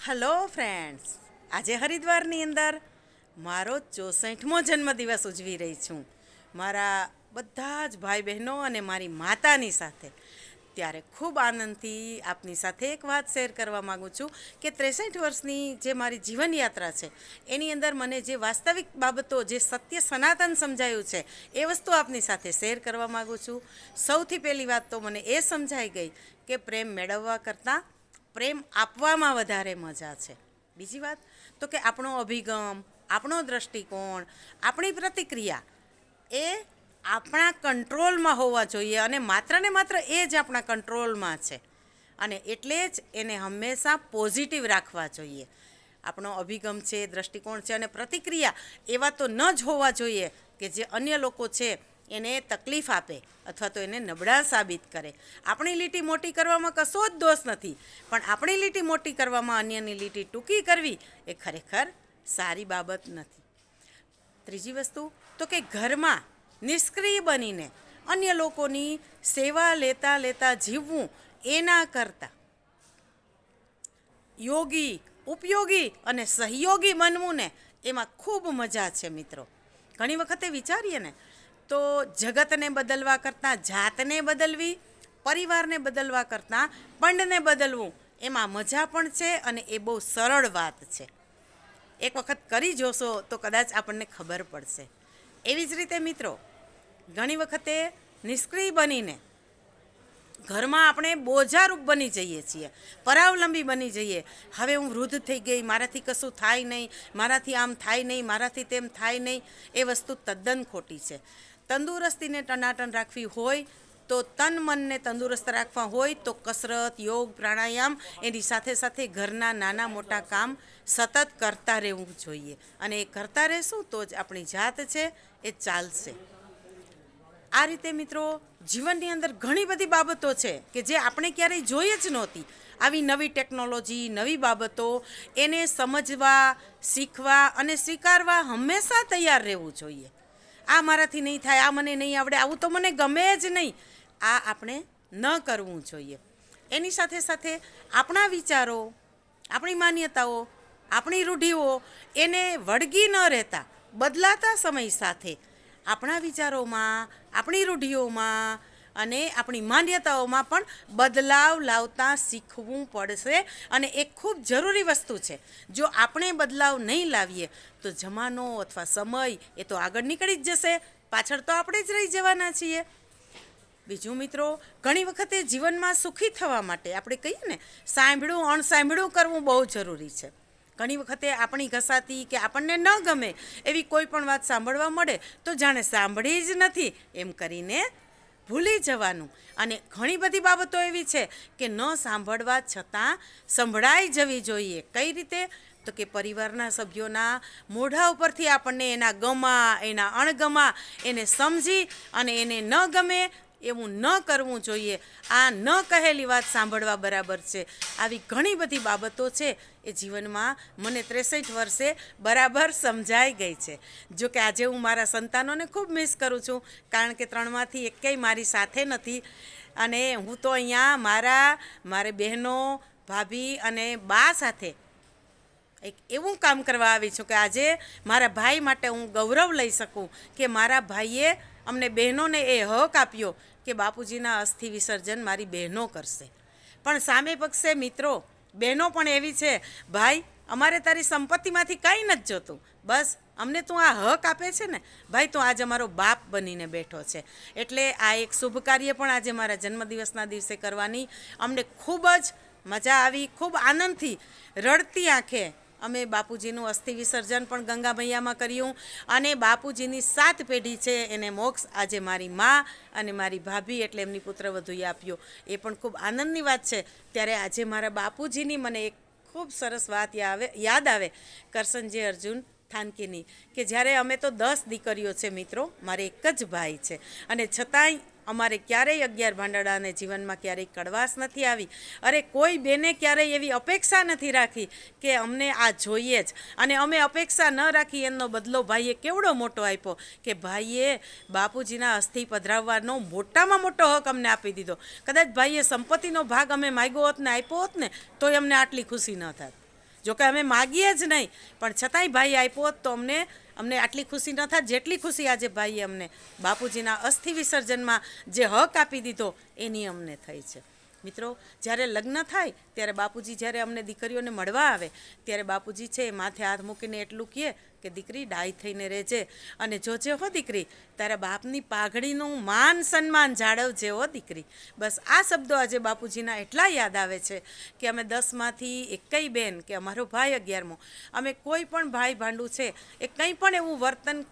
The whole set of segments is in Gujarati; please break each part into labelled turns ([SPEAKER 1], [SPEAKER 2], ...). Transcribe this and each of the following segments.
[SPEAKER 1] હલો ફ્રેન્ડ્સ, આજે હરિદ્વારની અંદર મારો 64મો જન્મદિવસ ઉજવી રહી છું મારા બધા જ ભાઈ બહેનો અને મારી માતાની સાથે. ત્યારે ખૂબ આનંદથી આપની સાથે એક વાત શેર કરવા માગું છું કે 63 વર્ષની જે મારી જીવનયાત્રા છે એની અંદર મને જે વાસ્તવિક બાબતો, જે સત્ય સનાતન સમજાયું છે એ વસ્તુ આપની સાથે શેર કરવા માગું છું. સૌથી પહેલી વાત તો મને એ સમજાઈ ગઈ કે પ્રેમ મેળવવા કરતાં પ્રેમ આપવામાં વધારે મજા છે. બીજી વાત તો કે આપણો અભિગમ, આપણો દૃષ્ટિકોણ, આપણી પ્રતિક્રિયા એ આપણા કંટ્રોલમાં હોવા જોઈએ અને માત્ર ને માત્ર એ જ આપણા કંટ્રોલમાં છે અને એટલે જ એને હંમેશા પોઝિટિવ રાખવા જોઈએ. આપણો અભિગમ છે, દૃષ્ટિકોણ છે અને પ્રતિક્રિયા એવા તો ન જ હોવા જોઈએ કે જે અન્ય લોકો છે એને તકલીફ આપે અથવા તો એને નબળા સાબિત કરે. આપણી લીટી મોટી કરવામાં કશો જ દોષ નથી, પણ આપણી લીટી મોટી કરવામાં અન્યની લીટી ટૂંકી કરવી એ ખરેખર સારી બાબત નથી. ત્રીજી વસ્તુ તો કે ઘરમાં નિષ્ક્રિય બનીને અન્ય લોકોની સેવા લેતા લેતા જીવવું એના કરતાં યોગી, ઉપયોગી અને સહયોગી બનવું ને એમાં ખૂબ મજા છે મિત્રો. ઘણી વખતે વિચારીએ ને તો જગતને બદલવા કરતાં જાતને બદલવી, પરિવારને બદલવા કરતાં પંડને બદલવું એમાં મજા પણ છે અને એ બહુ સરળ વાત છે. એક વખત કરી જોશો તો કદાચ આપણને ખબર પડશે. એવી જ રીતે મિત્રો, ઘણી વખતે નિષ્ક્રિય બનીને ઘરમાં આપણે બોજારૂપ બની જઈએ છીએ, પરાવલંબી બની જઈએ. હવે હું વૃદ્ધ થઈ ગઈ, મારાથી કશું થાય નહીં, મારાથી આમ થાય નહીં, મારાથી તેમ થાય નહીં. એ વસ્તુ તદ્દન ખોટી છે. તંદુરસ્તીને ટનાટન રાખવી હોય તો તન મનને તંદુરસ્ત રાખવા હોય તો કસરત, યોગ, પ્રાણાયામ એની સાથે સાથે ઘરના નાના મોટા કામ સતત કરતા રહેવું જોઈએ અને એ કરતા રહેશું તો જ આપણી જાત છે એ ચાલશે. આ રીતે મિત્રો જીવનની અંદર ઘણી બધી બાબતો છે કે જે આપણે ક્યારેય જોઈ જ નહોતી. આવી નવી ટેકનોલોજી, નવી બાબતો એને સમજવા, શીખવા અને સ્વીકારવા હંમેશા તૈયાર રહેવું જોઈએ. આ મારાથી નહીં થાય, આ મને નહીં આવડે, આવું તો મને ગમે જ નહીં, આ આપણે ન કરવું જોઈએ. એની સાથે સાથે આપણા વિચારો, આપણી માન્યતાઓ, આપણી રૂઢિઓ એને વળગી ન રહેતા બદલાતા સમય સાથે આપણા વિચારોમાં, આપણી રૂઢિઓમાં અને આપણી માન્યતાઓમાં પણ બદલાવ લાવતા શીખવું પડશે અને એ ખૂબ જરૂરી વસ્તુ છે. જો આપણે બદલાવ નહીં લાવીએ તો જમાનો અથવા સમય એ તો આગળ નીકળી જ જશે, પાછળ તો આપણે જ રહી જવાના છીએ. બીજું મિત્રો, ઘણી વખતે જીવનમાં સુખી થવા માટે આપણે કહીએ ને સાંભળ્યું અણસાંભળ્યું કરવું બહુ જરૂરી છે. ઘણી વખતે આપણી ઘસાતી કે આપણને ન ગમે એવી કોઈ પણ વાત સાંભળવા મળે તો જાણે સાંભળી જ નથી એમ કરીને ભૂલી જવાનું. અને ઘણી બધી બાબતો એવી છે કે ન સાંભળવા છતાં સંભળાઈ જવી જોઈએ. કઈ રીતે? તો કે પરિવારના સભ્યોના મોઢા ઉપરથી આપણને એના ગમા, એના અણગમા એને સમજી અને એને ન ગમે એવું ન કરવું જોઈએ. આ ન કહેલી વાત સાંભળવા બરાબર છે. આવી ઘણી બધી બાબતો છે એ જીવનમાં મને 63 વર્ષે બરાબર સમજાઈ ગઈ છે. જો કે આજે હું મારા સંતાનોને ખૂબ મિસ કરું છું, કારણ કે 3માંથી એકેય મારી સાથે નથી અને હું તો અહીંયા મારે બહેનો, ભાભી અને બા સાથે એક એવું કામ કરવા આવી છું કે આજે મારા ભાઈ માટે હું ગૌરવ લઈ શકું કે મારા ભાઈએ અમને બહેનોને એ હક આપ્યો કે બાપુજીના અસ્થિ વિસર્જન મારી બહેનો કરશે. પણ સામે પક્ષે મિત્રો, બહેનો પણ એવી છે, ભાઈ અમારે તારી સંપત્તિમાંથી કંઈ નથી જોતું, બસ અમને તું આ હક આપે છે ને ભાઈ, તું આજે અમારો બાપ બનીને બેઠો છે. એટલે આ એક શુભ કાર્ય પણ આજે મારા જન્મદિવસના દિવસે કરવાની અમને ખૂબ જ મજા આવી. ખૂબ આનંદથી રડતી આંખે અમે બાપુજીનું અસ્થિ વિસર્જન પણ ગંગા મૈયામાં કર્યું અને બાપુજીની 7 પેઢી છે એને મોક્ષ આજે મારી મા અને મારી ભાભી એટલે એમની પુત્રવધુએ આપ્યો. એ પણ ખૂબ આનંદની વાત છે. ત્યારે આજે મારા બાપુજીની મને એક ખૂબ સરસ વાત યાદ આવે, કરસનજી અર્જુન થાનકીની, કે જ્યારે અમે તો 10 દીકરીઓ છે મિત્રો, મારે એક જ ભાઈ છે અને છતાંય અમારે ક્યારેય 11 ભાંડાડાને જીવનમાં ક્યારેય કડવાશ નથી આવી. અરે કોઈ બેને ક્યારેય એવી અપેક્ષા નથી રાખી કે અમને આ જોઈએ જ, અને અમે અપેક્ષા ન રાખી એનો બદલો ભાઈએ કેવડો મોટો આપ્યો કે ભાઈએ બાપુજીના અસ્થિ પધરાવવાનો મોટામાં મોટો હક અમને આપી દીધો. કદાચ ભાઈએ સંપત્તિનો ભાગ અમે માગ્યો હોત ને આપ્યો હોત ને તોય અમને આટલી ખુશી ન થાત. જોકે અમે માગીએ જ નહીં, પણ છતાંય ભાઈ આપ્યો તો અમને આટલી ખુશી ન થાત જેટલી ખુશી આજે ભાઈએ અમને બાપુજીના અસ્થિ વિસર્જનમાં જે હક આપી દીધો એની અમને થઈ છે. મિત્રો, જ્યારે લગ્ન થાય ત્યારે બાપુજી જ્યારે અમને દીકરીઓને મળવા આવે ત્યારે બાપુજી છે એ માથે હાથ મૂકીને એટલું કહે કે દીકરી ડાય થઈને રહેજે, અને જોજે હો દીકરી તારા બાપની પાઘડીનું માન સન્માન જાળવજે હો દીકરી. બસ આ શબ્દો આજે બાપુજીના એટલા યાદ આવે છે કે અમે 10માંથી એકેય બેન કે અમારો ભાઈ 11મો, અમે કોઈ પણ ભાઈ ભાંડું છે એ કંઈ પણ એવું વર્તન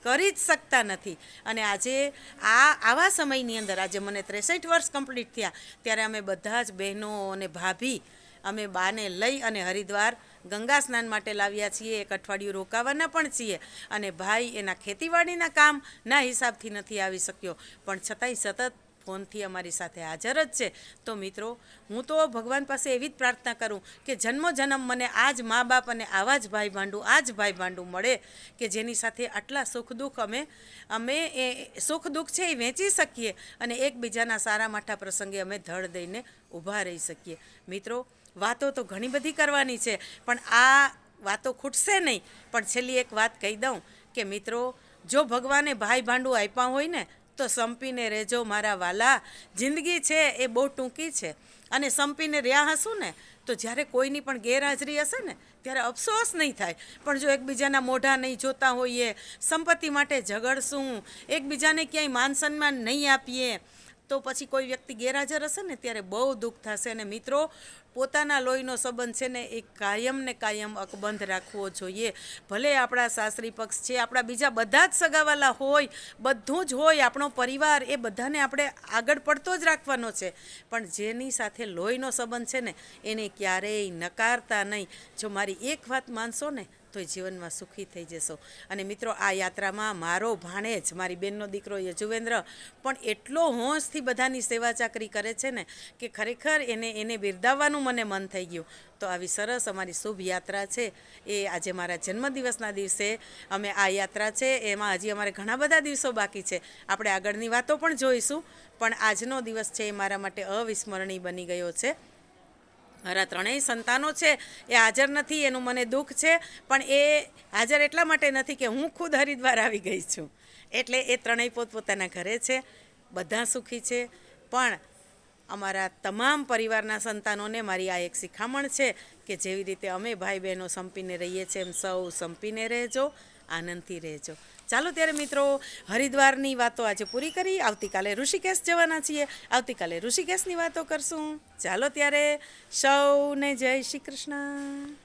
[SPEAKER 1] કરી જ શકતા નથી. અને આજે આવા સમયની અંદર આજે મને 63 વર્ષ કમ્પ્લીટ થયા ત્યારે અમે બધા જ બહેનો અને ભાભી અમે બાને લઈ અને હરિદ્વાર ગંગા સ્નાન માટે લાવ્યા છીએ. એક અઠવાડિયું રોકાવાના પણ છીએ. અને ભાઈ એના ખેતીવાડીના કામના હિસાબથી નથી આવી શક્યો, પણ છતાંય સતત ફોનથી અમારી સાથે હાજર જ છે. તો મિત્રો, હું તો ભગવાન પાસે એવી જ પ્રાર્થના કરું કે જન્મો જન્મ મને આ જ મા બાપ અને આવા જ ભાઈ ભાંડું મળે કે જેની સાથે આટલા સુખ દુઃખ અમે એ સુખ દુઃખ છે એ વહેંચી શકીએ અને એકબીજાના સારા માઠા પ્રસંગે અમે ધડ દઈને ઊભા રહી શકીએ. મિત્રો, વાતો તો ઘણી બધી કરવાની છે, પણ આ વાતો ખૂટશે નહીં. પણ છેલ્લી એક વાત કહી દઉં કે મિત્રો, જો ભગવાને ભાઈ ભાંડું આપ્યા હોય ને તો સંપીને રહેજો મારા વાલા. જિંદગી છે એ બહુ ટૂંકી છે, અને સંપીને રહ્યા હશું ને તો જ્યારે કોઈની પણ ગેરહાજરી હશે ને ત્યારે અફસોસ નહીં થાય. પણ જો એકબીજાના મોઢા નહીં જોતા હોઈએ, સંપત્તિ માટે ઝઘડશું, એકબીજાને ક્યાંય માન સન્માન નહીં આપીએ, તો પછી કોઈ વ્યક્તિ ગેરહાજર હશે ને ત્યારે બહુ દુઃખ થશે. અને મિત્રો, પોતાના લોહીનો સંબંધ છે ને એ કાયમ ને કાયમ અકબંધ રાખવો જોઈએ. ભલે આપણા સાસરી પક્ષ છે, આપણા બીજા બધા જ સગાવાલા હોય, બધું જ હોય, આપણો પરિવાર, એ બધાને આપણે આગળ પડતો જ રાખવાનો છે. પણ જેની સાથે લોહીનો સંબંધ છે ને એને ક્યારેય નકારતા નહીં. જો મારી એક વાત માનશો ને તો એ જીવનમાં સુખી થઈ જશો. અને મિત્રો, આ યાત્રામાં મારો ભાણેજ, મારી બેનનો દીકરો યજુવેન્દ્ર પણ એટલો હોંશથી બધાની સેવા ચાકરી કરે છે ને કે ખરેખર એને બિરદાવવાનું મને મન થઈ ગયું. તો આવી સરસ અમારી શુભ યાત્રા છે એ આજે મારા જન્મદિવસના દિવસે અમે આ યાત્રા છે એમાં હજી અમારે ઘણા બધા દિવસો બાકી છે. આપણે આગળની વાતો પણ જોઈશું, પણ આજનો દિવસ છે એ મારા માટે અવિસ્મરણીય બની ગયો છે. મારા 3 સંતાનો છે એ હાજર નથી, એનું મને દુઃખ છે, પણ એ હાજર એટલા માટે નથી કે હું ખુદ હરિદ્વાર આવી ગઈ છું. એટલે એ 3 પોતપોતાના ઘરે છે, બધા સુખી છે. પણ અમારા તમામ પરિવારના સંતાનોને મારી આ એક શિખામણ છે કે જેવી રીતે અમે ભાઈ બહેનો સંપીને રહીએ છીએ એમ સૌ સંપીને રહેજો, આનંદથી રહેજો. ચાલો ત્યારે મિત્રો, હરિદ્વારની વાતો આજે પૂરી કરી. આવતીકાલે ઋષિકેશ જવાના છીએ, આવતીકાલે ઋષિકેશની વાતો કરશું. ચાલો ત્યારે, સૌને જય શ્રી કૃષ્ણ.